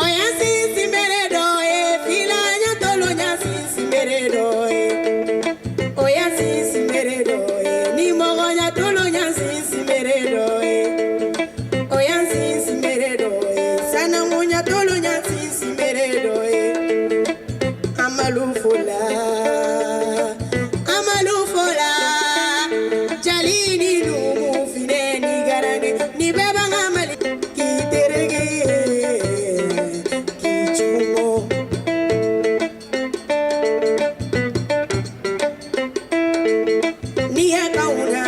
Oya sisi beredo amalufola jalini numu fine ni garange ni beba ngamali kiterege kichumo ni akauna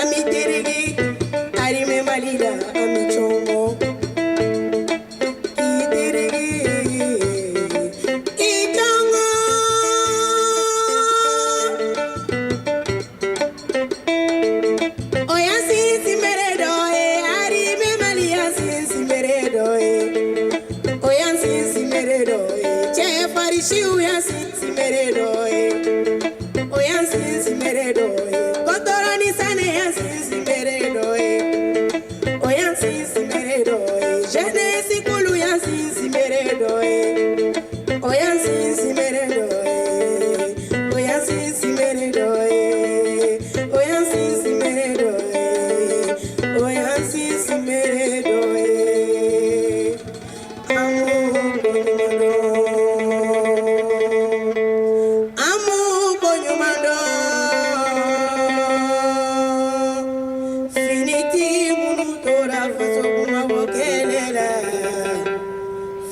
amiterege arime malila amichomo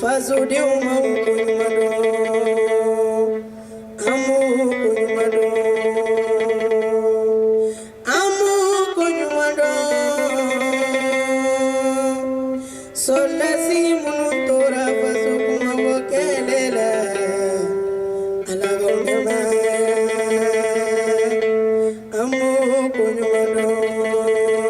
Fazo de uma kunumado, amu kunumado, sola si munutora fazo kuma wakelela, alagondema, amu kunumado.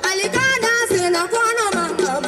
Alikana sina kono manga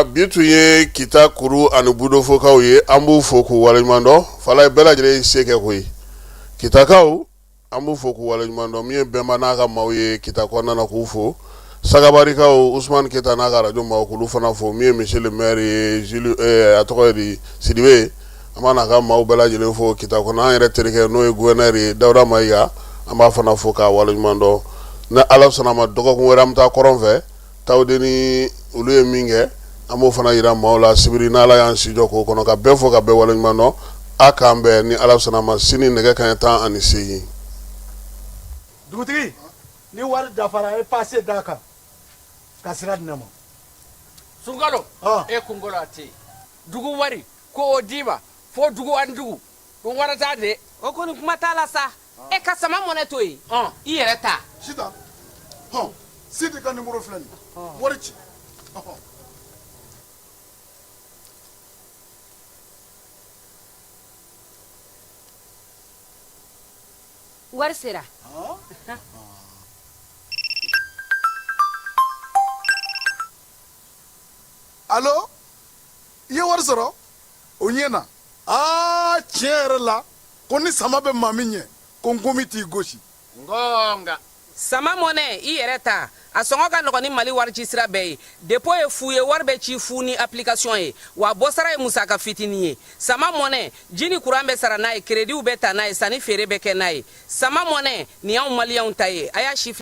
Ayiwa bitu ye kita kuru ani budofokaw ye an b'u fo k'u waleɲuman dɔn fala bɛɛ lajɛlen se kɛ koyi kitakaw an b'u fo k'u waleɲuman dɔn min ye bɛnba n'a ka maaw ye kita kɔnɔna na k'u fo Sagabarikaw Usmane Keta n'a ka radio maaw k'olu fana fo min ye monsieur le maire ye Jules a tɔgɔ ye di Sidibe an b'a n'a ka maaw bɛɛ lajɛlen fo kita kɔnɔ an yɛrɛ terikɛ n'o ye gouverneur ye Dawuda Mayiga an b'a fana fo k'a waleɲuman dɔn ni Ala sɔnna ma dɔgɔkun wɛrɛ an bɛ taa kɔrɔn fɛ Tawudeni olu ye min kɛ an b'o fana yira maaw la sibiri n'Ala y'an si jɔ k'o kɔnɔ ka bɛɛ fo ka bɛɛ waleɲuman dɔn a k'an bɛɛ ni Ala sɔnna ma sini nɛgɛ kanɲɛ 18. Dugutigi ni wari dafara e passe d'a kan ka sira di ne ma. Sunkalo e kunkolo ate dugu wari ko o diba fo dugu an dugu o warata de o koni kuma t'a la sa e ka sama mɔnɛ to yen i yɛrɛ ta Sita Sidi ka numéro filɛ nin wari ci wari sera Allo i ye wari sɔrɔ o ɲɛna tiɲɛ yɛrɛ la ko ni sama bɛ maa min ɲɛ ko nkomi t'i gosi ngonga sama mɔnɛ i yɛrɛ ta a sɔngɔ ka nɔgɔn ni Mali wari ci sira bɛɛ ye dépôt ye fu ye wari bɛ ci fu ni application ye wa bɔsara ye musaka fitinin ye sama mɔnɛ ji ni courant bɛ sara n'a ye crédit bɛ ta n'a ye sanni feere bɛ kɛ n'a ye sama mɔnɛ nin y'anw maliyɛnw ta ye a y'a si